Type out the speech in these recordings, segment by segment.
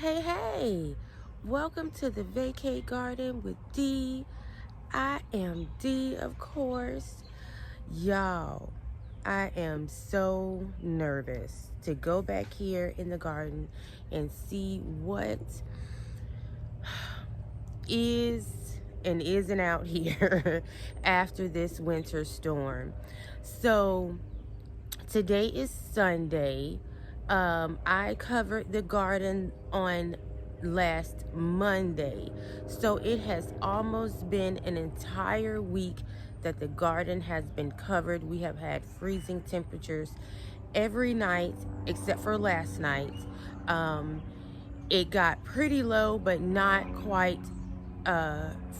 Hey, welcome to the Vacate Garden with D. I am D, of course. Y'all, I am so nervous to go back here in the garden and see what is and isn't out here after this winter storm. So, today is Sunday. I covered the garden on last Monday. So it has almost been an entire week that the garden has been covered. We have had freezing temperatures every night except for last night. It got pretty low, but not quite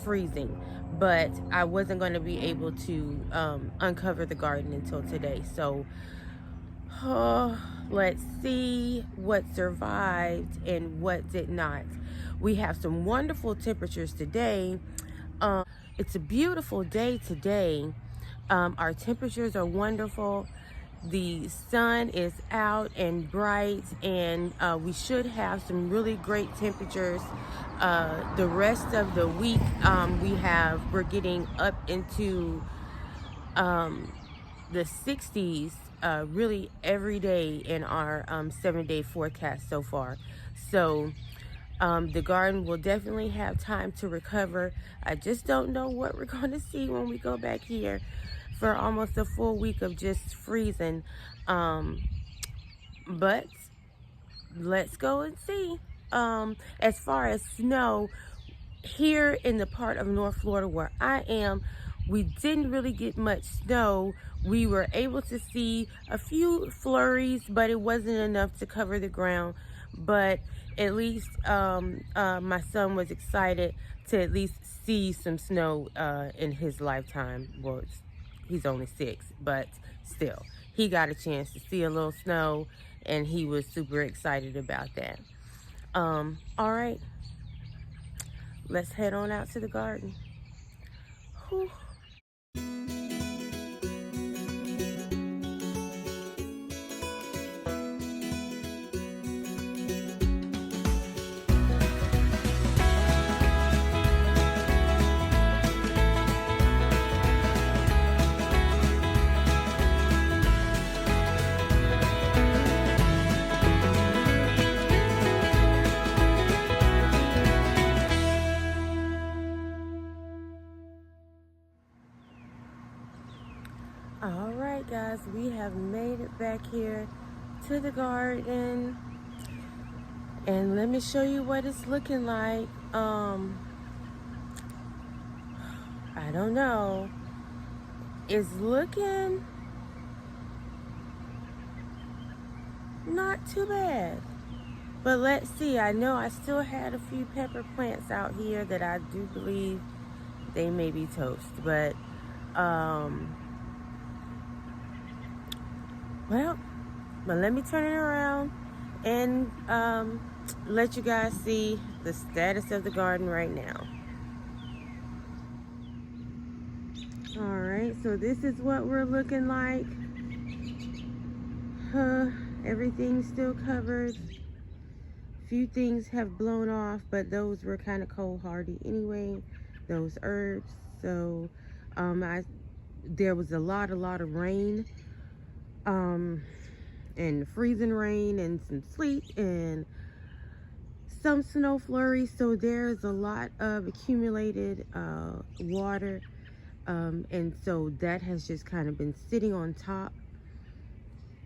freezing. But I wasn't going to be able to uncover the garden until today. So let's see what survived and what did not. We have some wonderful temperatures today. It's a beautiful day today. Our temperatures are wonderful. The sun is out and bright, and we should have some really great temperatures. The rest of the week, we're getting up into the 60s really every day in our 7-day forecast so far. So the garden will definitely have time to recover. I just don't know what we're going to see when we go back here for almost a full week of just freezing. But let's go and see. As far as snow, here in the part of North Florida where I am, we didn't really get much snow. We were able to see a few flurries, but it wasn't enough to cover the ground. But at least my son was excited to at least see some snow in his lifetime. Well, he's only 6, but still, he got a chance to see a little snow, and he was super excited about that. All right, let's head on out to the garden. Whew. All right, guys, we have made it back here to the garden, and let me show you what it's looking like. I don't know. It's looking not too bad, but let's see. I know I still had a few pepper plants out here that I do believe they may be toast, but well, but let me turn it around and let you guys see the status of the garden right now. All right, so this is what we're looking like. Everything's still covered. Few things have blown off, but those were kind of cold hardy anyway, those herbs. So there was a lot of rain, and freezing rain and some sleet and some snow flurries. So there's a lot of accumulated water, and so that has just kind of been sitting on top.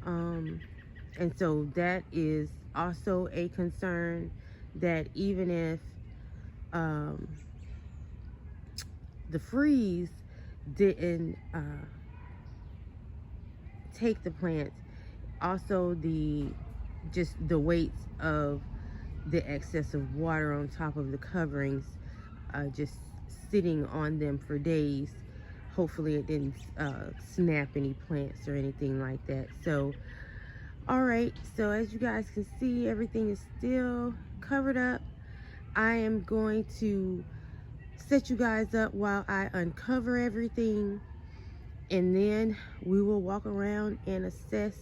And so that is also a concern, that even if the freeze didn't take the plants, also the weight of the excess of water on top of the coverings, just sitting on them for days. Hopefully it didn't snap any plants or anything like that. So all right, so as you guys can see, everything is still covered up. I am going to set you guys up while I uncover everything, and then we will walk around and assess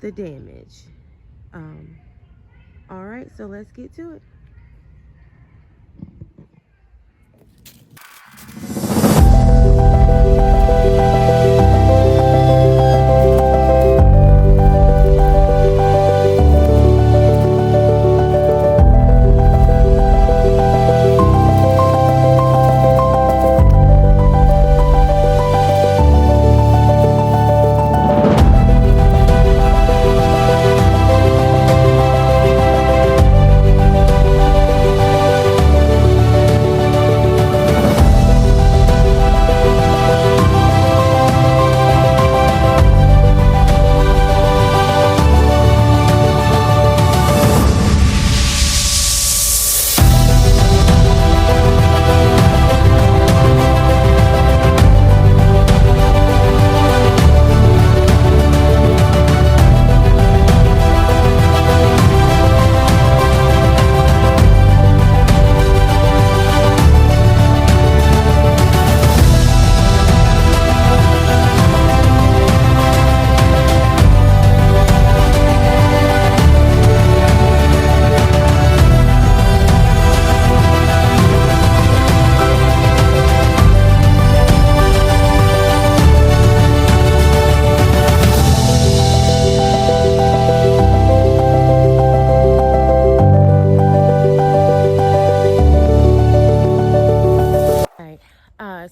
the damage. All right, so let's get to it.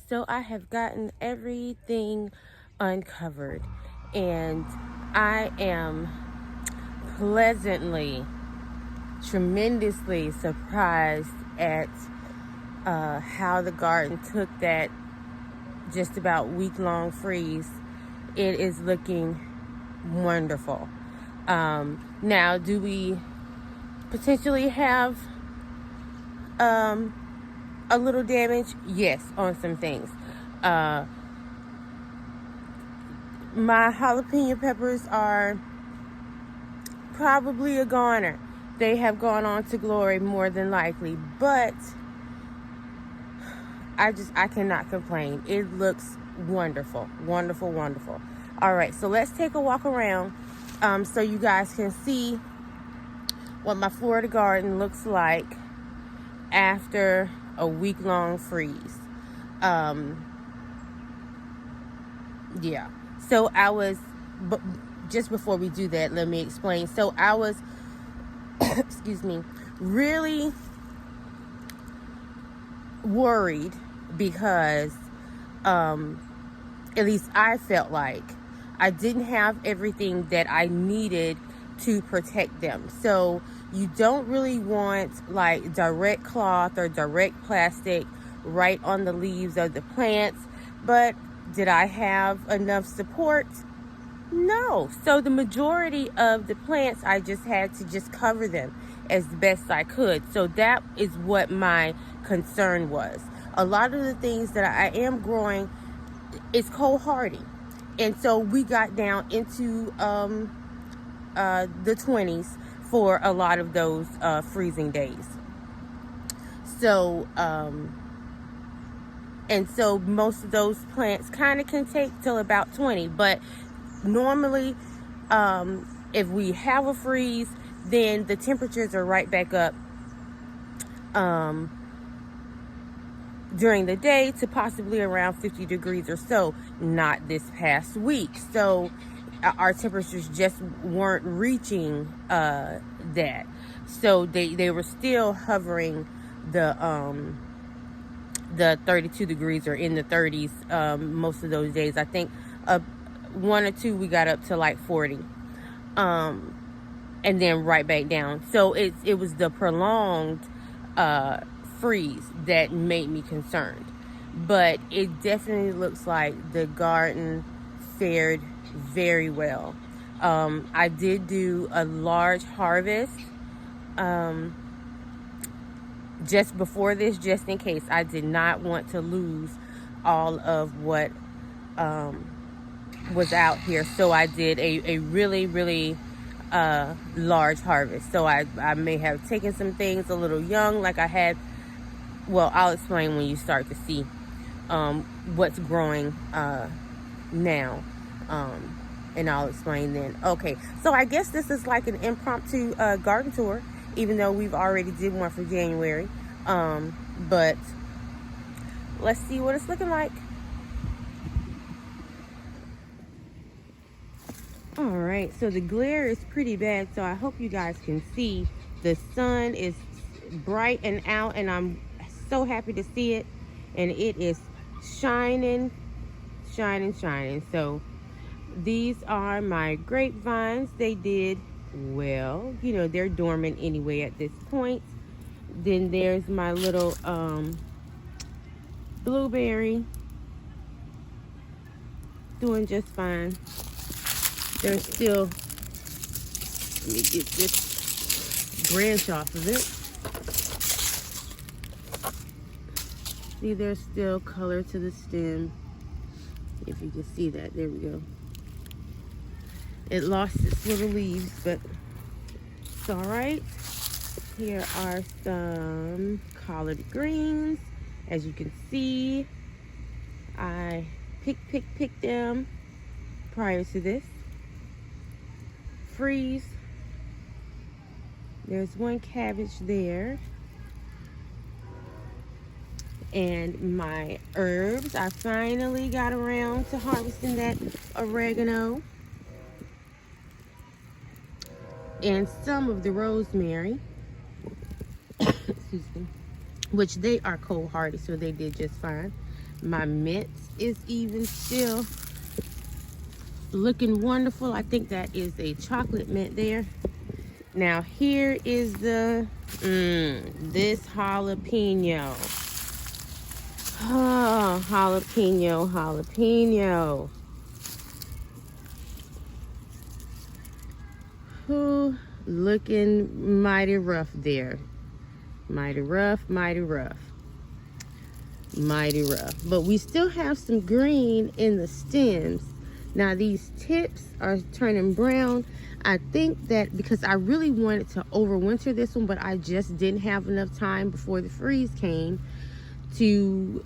So I have gotten everything uncovered, and I am pleasantly, tremendously surprised at how the garden took that just about week-long freeze. It is looking wonderful. Now, do we potentially have a little damage? Yes, on some things. My jalapeno peppers are probably a goner. They have gone on to glory more than likely, but I cannot complain. It looks wonderful, wonderful, wonderful. All right, so let's take a walk around so you guys can see what my Florida garden looks like after a week-long freeze. Yeah. So I was, but just before we do that, let me explain. So I was, excuse me, really worried because, at least I felt like I didn't have everything that I needed to protect them. So you don't really want like direct cloth or direct plastic right on the leaves of the plants. But did I have enough support? No. So the majority of the plants, I just had to just cover them as best I could. So that is what my concern was. A lot of the things that I am growing is cold hardy. And so we got down into the 20s for a lot of those freezing days. So, and so most of those plants kind of can take till about 20. But normally, if we have a freeze, then the temperatures are right back up during the day to possibly around 50 degrees or so. Not this past week. So our temperatures just weren't reaching that. So they were still hovering the 32 degrees or in the 30s most of those days. I think one or two we got up to like 40, and then right back down. So it was the prolonged freeze that made me concerned. But it definitely looks like the garden fared very well. I did do a large harvest just before this, just in case. I did not want to lose all of what was out here. So I did a really, really large harvest. So I may have taken some things a little young, like I had. Well, I'll explain when you start to see what's growing now, and I'll explain then. Okay, so I guess this is like an impromptu garden tour. even though we've already did one for January. But let's see what it's looking like. All right, so the glare is pretty bad, so I hope you guys can see. The sun is bright and out, and I'm so happy to see it, and it is shining, shining, shining. So these are my grapevines. They did well, you know, they're dormant anyway at this point. Then there's my little blueberry, doing just fine. There's still, let me get this branch off of it. See, there's still color to the stem. If you can see that, there we go. It lost its little leaves, but it's all right. Here are some collard greens. As you can see, I picked them prior to this. Freeze. There's one cabbage there. And my herbs, I finally got around to harvesting that oregano and some of the rosemary. Excuse me. Which they are cold hardy, so they did just fine. My mint is even still looking wonderful. I think that is a chocolate mint there. Now here is the this jalapeno. Oh, jalapeno. Ooh, looking mighty rough there. Mighty rough. But we still have some green in the stems. Now these tips are turning brown. I think that because I really wanted to overwinter this one, but I just didn't have enough time before the freeze came to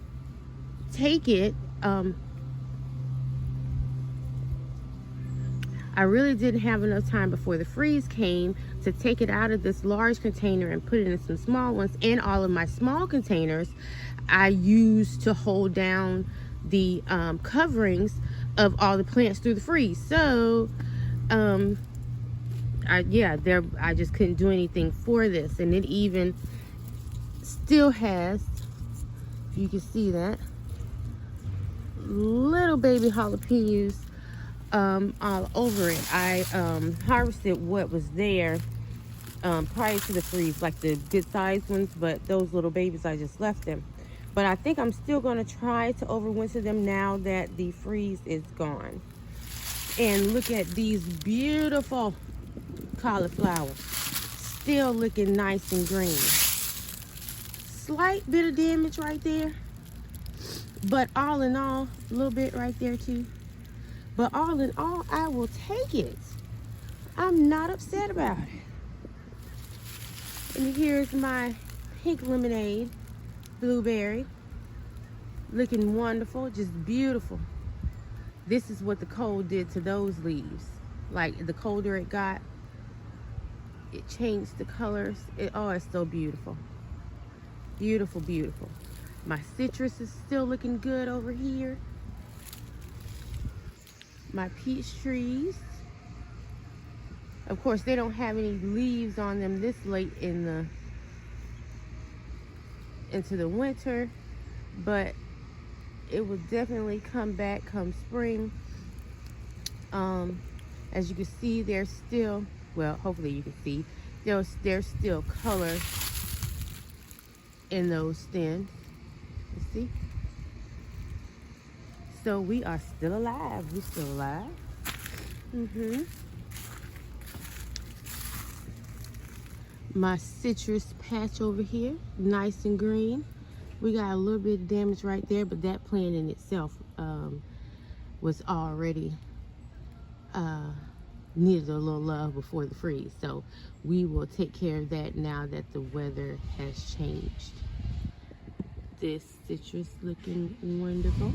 take it. I really didn't have enough time before the freeze came to take it out of this large container and put it in some small ones. And all of my small containers I used to hold down the coverings of all the plants through the freeze. So I just couldn't do anything for this. And it even still has, if you can see that, little baby jalapenos all over it. I harvested what was there prior to the freeze, like the good sized ones, but those little babies, I just left them. But I think I'm still going to try to overwinter them now that the freeze is gone. And look at these beautiful cauliflowers, still looking nice and green. Slight bit of damage right there, but all in all, a little bit right there too. But all in all, I will take it. I'm not upset about it. And here's my pink lemonade, blueberry. Looking wonderful, just beautiful. This is what the cold did to those leaves. Like, the colder it got, it changed the colors. Oh, it's so beautiful. Beautiful, beautiful. My citrus is still looking good over here. My peach trees, of course, they don't have any leaves on them this late into the winter, but it will definitely come back come spring. As you can see, there's still, well, hopefully you can see, there's still color in those stems. You see? So we are still alive. We're still alive. My citrus patch over here, nice and green. We got a little bit of damage right there, but that plant in itself was already needed a little love before the freeze. So we will take care of that now that the weather has changed. This citrus looking wonderful.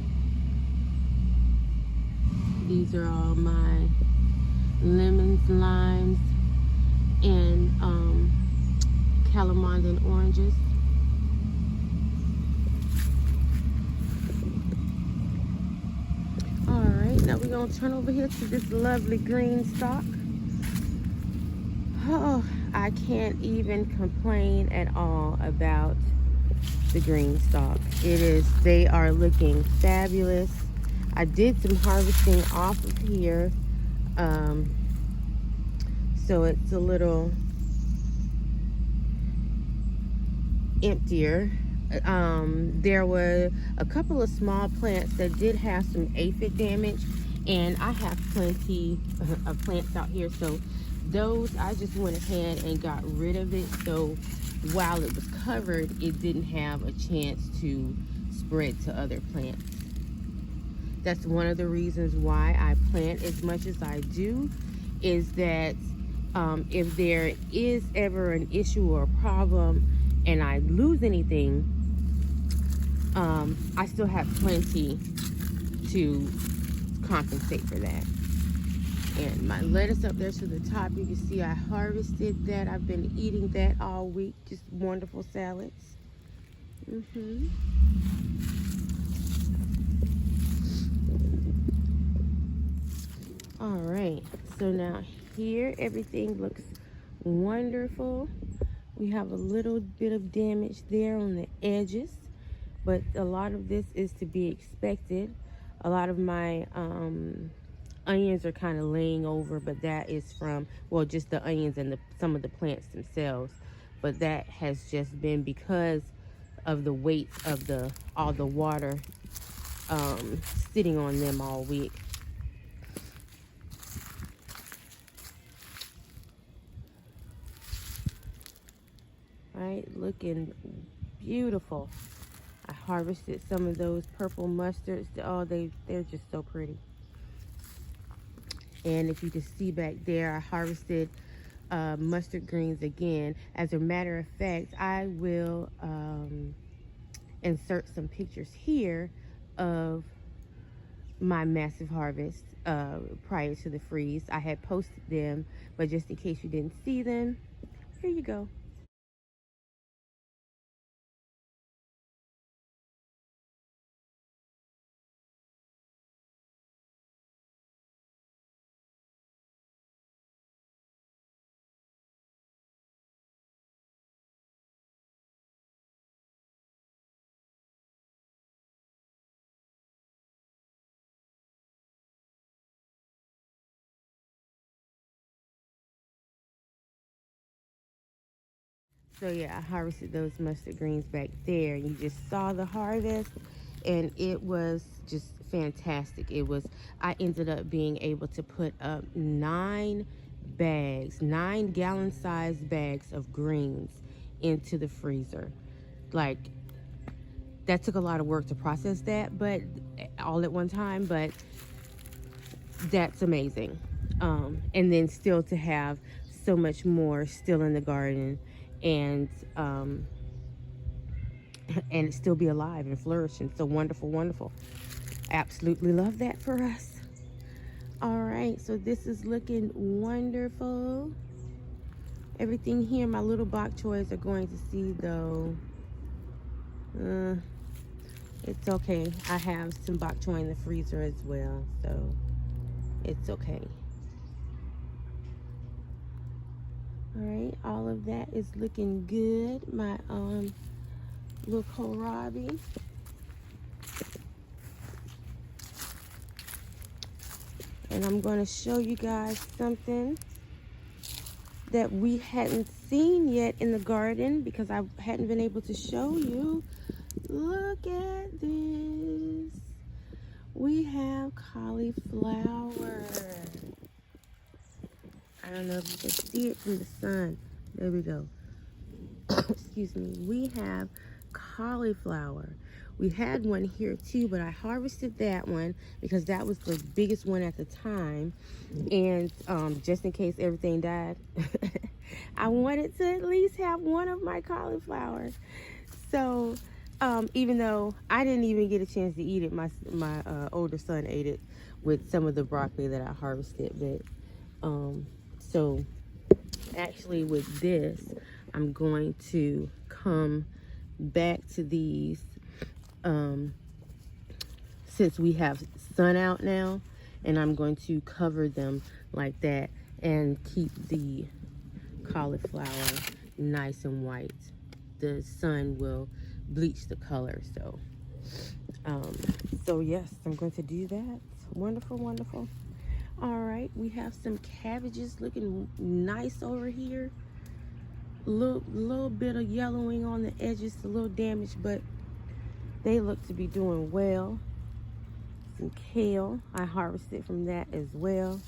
These are all my lemons, limes, and Calamandan oranges. Alright, now we're going to turn over here to this lovely green stalk. Oh, I can't even complain at all about the green stalk. They are looking fabulous. I did some harvesting off of here, so it's a little emptier. There were a couple of small plants that did have some aphid damage, and I have plenty of plants out here, so those I just went ahead and got rid of it, so while it was covered, it didn't have a chance to spread to other plants. That's one of the reasons why I plant as much as I do, is that if there is ever an issue or a problem and I lose anything, I still have plenty to compensate for that. And my lettuce up there to the top, you can see I harvested that. I've been eating that all week. Just wonderful salads. All right, so now here everything looks wonderful. We have a little bit of damage there on the edges, but a lot of this is to be expected. A lot of my onions are kind of laying over, but that is from, well, just the onions and some of the plants themselves. But that has just been because of the weight of all the water sitting on them all week. Right, looking beautiful. I harvested some of those purple mustards. Oh, they're just so pretty. And if you can see back there, I harvested mustard greens again. As a matter of fact, I will insert some pictures here of my massive harvest prior to the freeze. I had posted them, but just in case you didn't see them, here you go. So yeah, I harvested those mustard greens back there. You just saw the harvest, and it was just fantastic. I ended up being able to put up 9 gallon sized bags of greens into the freezer. Like, that took a lot of work to process that, but all at one time, but that's amazing. And then still to have so much more still in the garden, and still be alive and flourishing. So wonderful, wonderful. Absolutely love that for us. All right, so this is looking wonderful. Everything here, my little bok choys are going to see though. It's okay. I have some bok choy in the freezer as well, so it's okay. All right, all of that is looking good. My little kohlrabi. And I'm going to show you guys something that we hadn't seen yet in the garden because I hadn't been able to show you. Look at this. We have cauliflower. I don't know if you can see it from the sun. There we go. Excuse me. We have cauliflower. We had one here too, but I harvested that one because that was the biggest one at the time. And just in case everything died, I wanted to at least have one of my cauliflower. So even though I didn't even get a chance to eat it, my older son ate it with some of the broccoli that I harvested. But so actually with this, I'm going to come back to these since we have sun out now, and I'm going to cover them like that and keep the cauliflower nice and white. The sun will bleach the color. So yes, I'm going to do that. Wonderful, wonderful. All right, we have some cabbages looking nice over here. Little bit of yellowing on the edges, a little damaged, but they look to be doing well. Some kale, I harvested from that as well.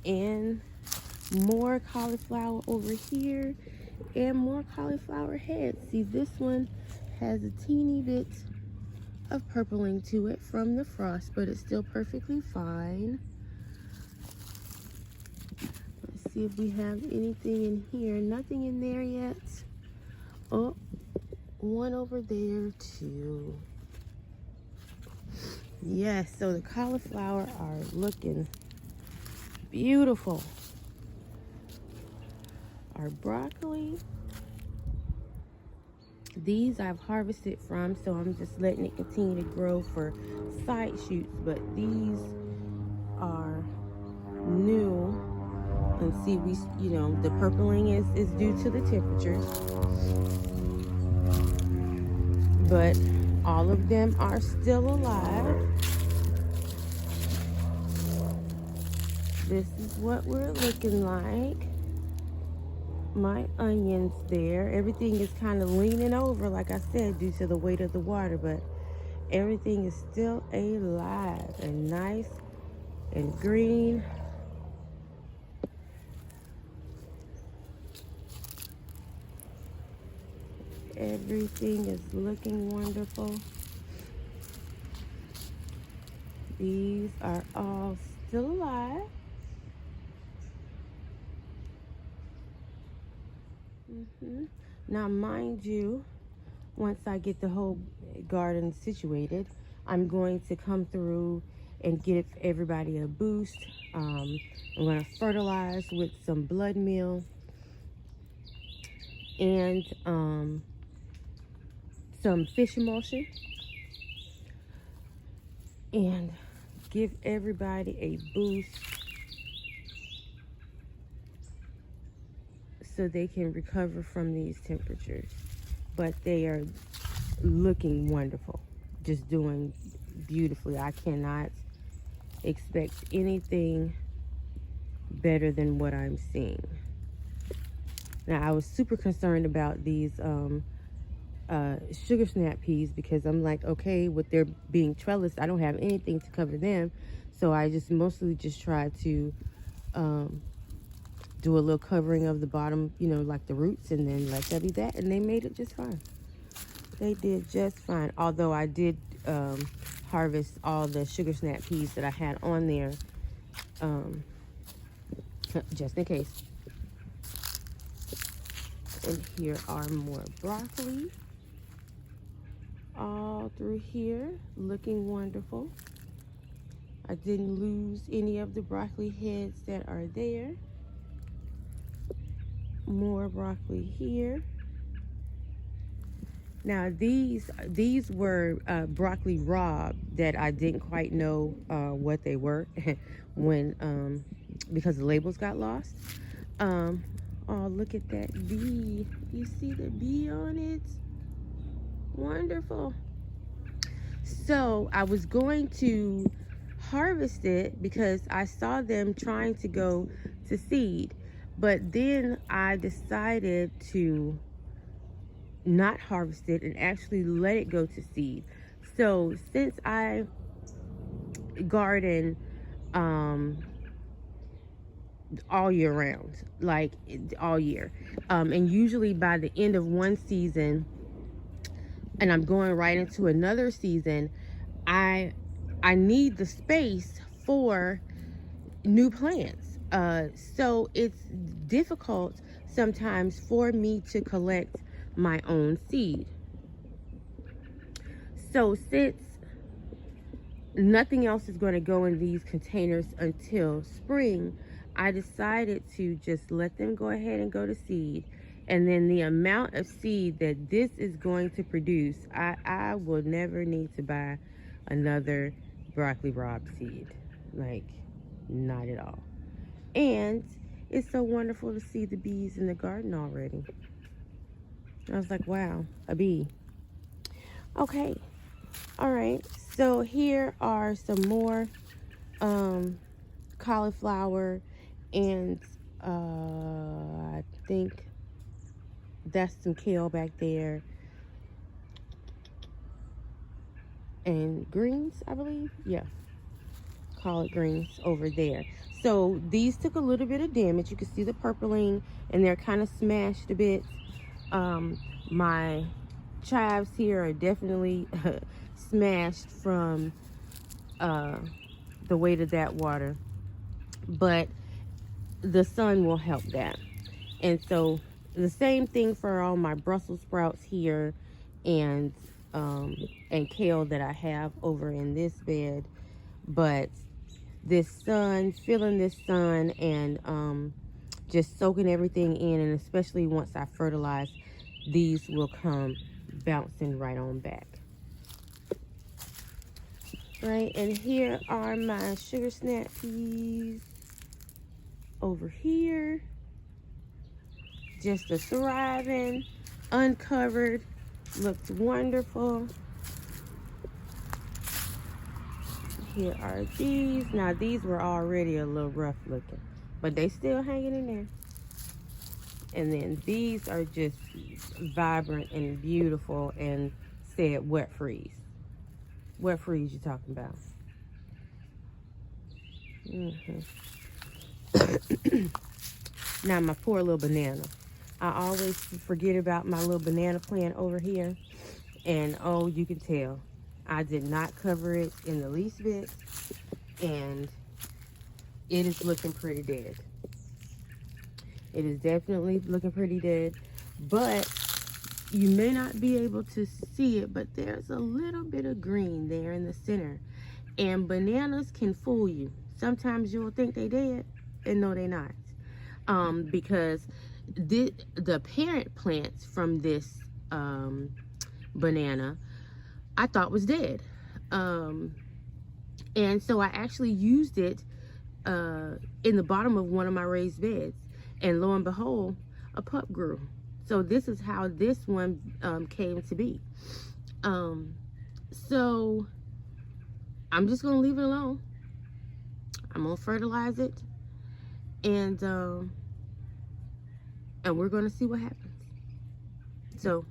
And more cauliflower over here, and more cauliflower heads. See, this one has a teeny bit of purpling to it from the frost, but it's still perfectly fine. Let's see if we have anything in here. Nothing in there yet. Oh, one over there too. Yes, so the cauliflower are looking beautiful. Our broccoli, these I've harvested from, so I'm just letting it continue to grow for side shoots, but these are new. And see, the purpling is due to the temperatures, but all of them are still alive. This is what we're looking like. My onions there. Everything is kind of leaning over, like I said, due to the weight of the water, but everything is still alive and nice and green. Everything is looking wonderful. These are all still alive. Now, mind you, once I get the whole garden situated, I'm going to come through and give everybody a boost. I'm going to fertilize with some blood meal and some fish emulsion, and give everybody a boost so they can recover from these temperatures. But they are looking wonderful, just doing beautifully. I cannot expect anything better than what I'm seeing. Now, I was super concerned about these sugar snap peas, because I'm like, okay, with their being trellised, I don't have anything to cover them, so I just mostly just tried to do a little covering of the bottom, like the roots, and then let that be that, and they made it just fine. They did just fine, although I did harvest all the sugar snap peas that I had on there, just in case. And here are more broccoli all through here, looking wonderful. I didn't lose any of the broccoli heads that are there. More broccoli here. Now these were broccoli raw that I didn't quite know what they were when because the labels got lost. Oh, look at that bee. You see the bee on it? Wonderful. So I was going to harvest it because I saw them trying to go to seed, but then I decided to not harvest it and actually let it go to seed. So since I garden all year round, like all year, and usually by the end of one season and I'm going right into another season, I need the space for new plants. So it's difficult sometimes for me to collect my own seed. So since nothing else is going to go in these containers until spring, I decided to just let them go ahead and go to seed. And then the amount of seed that this is going to produce, I will never need to buy another broccoli rabe seed. Like, not at all. And it's so wonderful to see the bees in the garden already. I was like, wow, a bee. Okay. All right. So here are some more cauliflower, and I think that's some kale back there, and greens, I believe. Yeah, collard greens over there. So these took a little bit of damage. You can see the purpling, and they're kind of smashed a bit. My chives here are definitely smashed from the weight of that water, but the sun will help that. And so the same thing for all my Brussels sprouts here, and kale that I have over in this bed. But this sun, feeling this sun, and just soaking everything in, and especially once I fertilize, these will come bouncing right on back. Right, and here are my sugar snap peas over here. Just a thriving, uncovered, looks wonderful. Here are these. Now these were already a little rough looking, but they still hanging in there. And then these are just vibrant and beautiful, and said wet freeze. Wet freeze you talking about. Now my poor little banana. I always forget about my little banana plant over here. And oh, you can tell, I did not cover it in the least bit. And it is looking pretty dead. It is definitely looking pretty dead. But you may not be able to see it, but there's a little bit of green there in the center. And bananas can fool you. Sometimes you'll think they dead, and no, they're not. Because the parent plants from this banana, I thought was dead. And so I actually used it in the bottom of one of my raised beds. And lo and behold, a pup grew. So this is how this one came to be. So I'm just gonna leave it alone. I'm gonna fertilize it, and we're gonna see what happens. So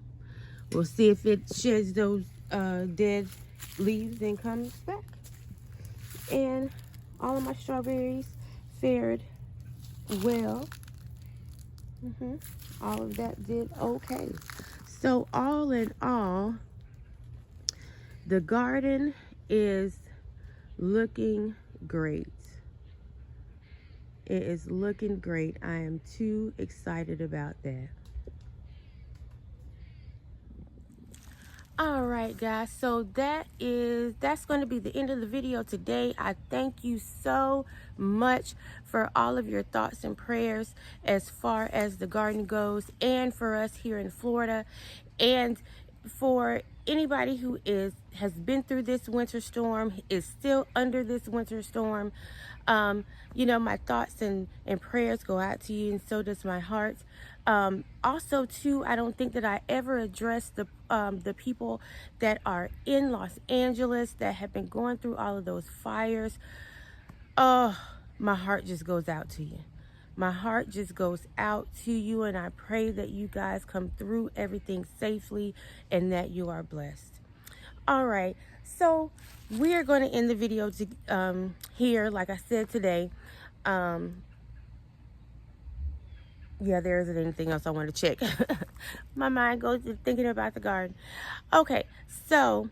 we'll see if it sheds those dead leaves and comes back. And all of my strawberries fared well. All of that did okay. So all in all, the garden is looking great. It is looking great. I am too excited about that. All right, guys, so that's going to be the end of the video today. I thank you so much for all of your thoughts and prayers as far as the garden goes, and for us here in Florida, and for anybody who has been through this winter storm, is still under this winter storm. You know, my thoughts and prayers go out to you, and so does my heart. Also too, I don't think that I ever addressed the people that are in Los Angeles that have been going through all of those fires. Oh, my heart just goes out to you. My heart just goes out to you, and I pray that you guys come through everything safely and that you are blessed. All right, so we are going to end the video here, like I said today. Yeah, there isn't anything else I want to check. My mind goes to thinking about the garden. Okay, so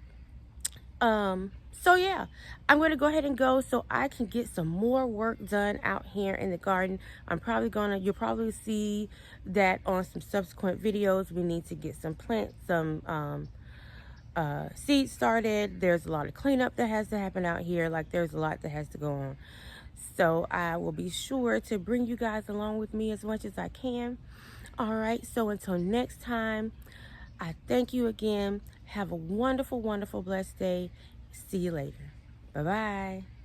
yeah, I'm going to go ahead and go so I can get some more work done out here in the garden. You'll probably see that on some subsequent videos. We need to get some plants, some seeds started. There's a lot of cleanup that has to happen out here. Like, there's a lot that has to go on. So I will be sure to bring you guys along with me as much as I can. All right, so until next time, I thank you again. Have a wonderful, wonderful, blessed day. See you later. Bye-bye.